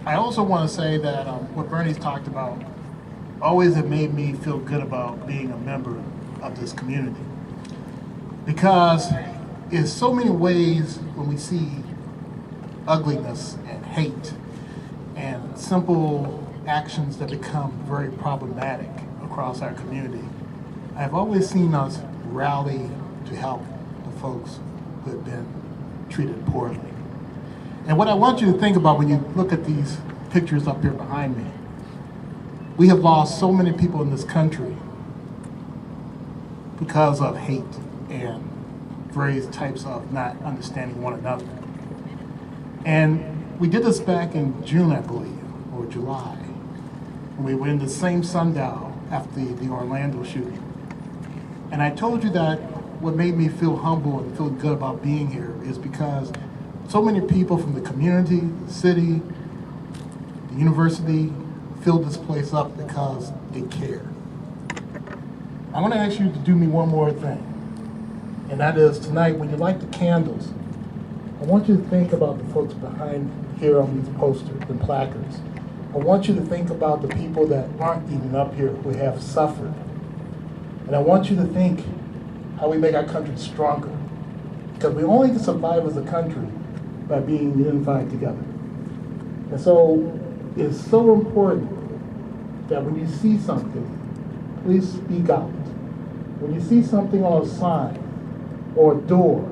I also want to say that what Bernie's talked about always have made me feel good about being a member of this community. Because in so many ways when we see ugliness and hate and simple actions that become very problematic across our community, I've always seen us rally to help the folks who have been treated poorly. And what I want you to think about when you look at these pictures up here behind me, we have lost so many people in this country because of hate and various types of not understanding one another. And we did this back in June, I believe, or July. We were in the same sundial after the Orlando shooting. And I told you that what made me feel humble and feel good about being here is because so many people from the community, the city, the university filled this place up because they care. I want to ask you to do me one more thing. And that is tonight, when you light the candles, I want you to think about the folks behind here on these posters and placards. I want you to think about the people that aren't even up here who have suffered. And I want you to think how we make our country stronger. Because we only can survive as a country by being unified together. And so it's so important that when you see something, please speak out. When you see something on a sign, or a door,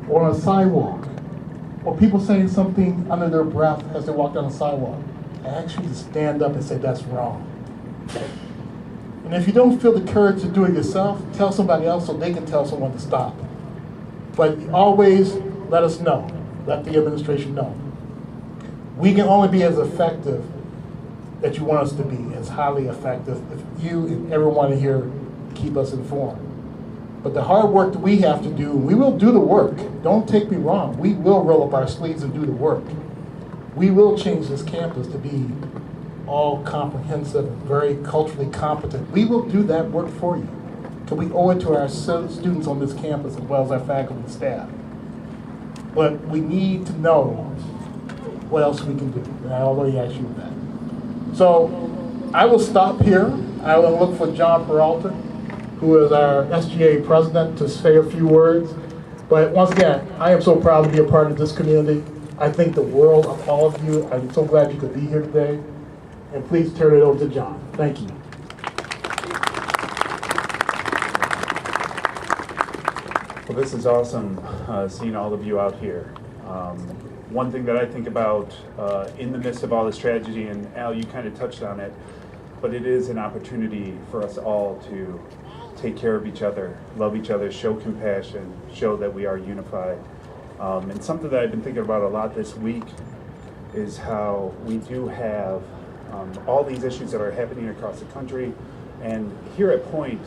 or on a sidewalk, or people saying something under their breath as they walk down the sidewalk, I ask you to stand up and say, that's wrong. And if you don't feel the courage to do it yourself, tell somebody else so they can tell someone to stop. But always let us know, let the administration know. We can only be as effective that you want us to be, as highly effective, if you and everyone in here keep us informed. But the hard work that we have to do, we will do the work. Don't take me wrong. We will roll up our sleeves and do the work. We will change this campus to be all comprehensive, very culturally competent. We will do that work for you. Because we owe it to our students on this campus as well as our faculty and staff. But we need to know what else we can do. And I already asked you that. So I will stop here. I will look for John Peralta, who is our SGA president, to say a few words. But once again, I am so proud to be a part of this community. I think the world of all of you. I'm so glad you could be here today. And please turn it over to John. Thank you. Well, this is awesome, seeing all of you out here. One thing that I think about in the midst of all this tragedy, and Al, you kind of touched on it, but it is an opportunity for us all to take care of each other, love each other, show compassion, show that we are unified. And something that I've been thinking about a lot this week is how we do have all these issues that are happening across the country. And here at Point,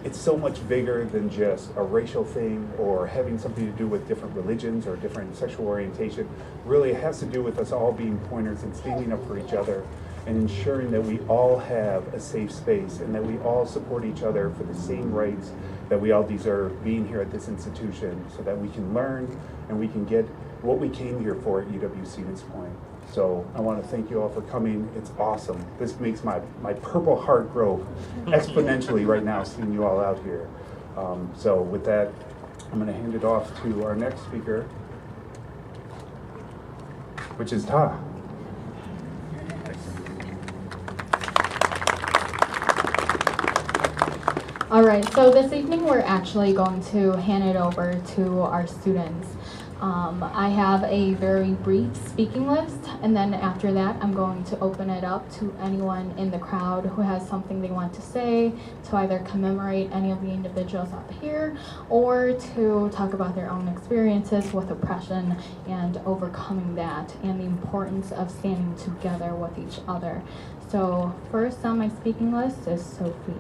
it's so much bigger than just a racial thing or having something to do with different religions or different sexual orientation. Really, it has to do with us all being pointers and standing up for each other and ensuring that we all have a safe space and that we all support each other for the same rights that we all deserve being here at this institution, so that we can learn and we can get what we came here for at UW-Stevens Point. So I want to thank you all for coming. It's awesome. This makes my purple heart grow exponentially right now, seeing you all out here. So with that, I'm going to hand it off to our next speaker, which is Ta. All right, so this evening we're actually going to hand it over to our students. I have a very brief speaking list, and then after that I'm going to open it up to anyone in the crowd who has something they want to say, to either commemorate any of the individuals up here or to talk about their own experiences with oppression and overcoming that, and the importance of standing together with each other. So first on my speaking list is Sophie.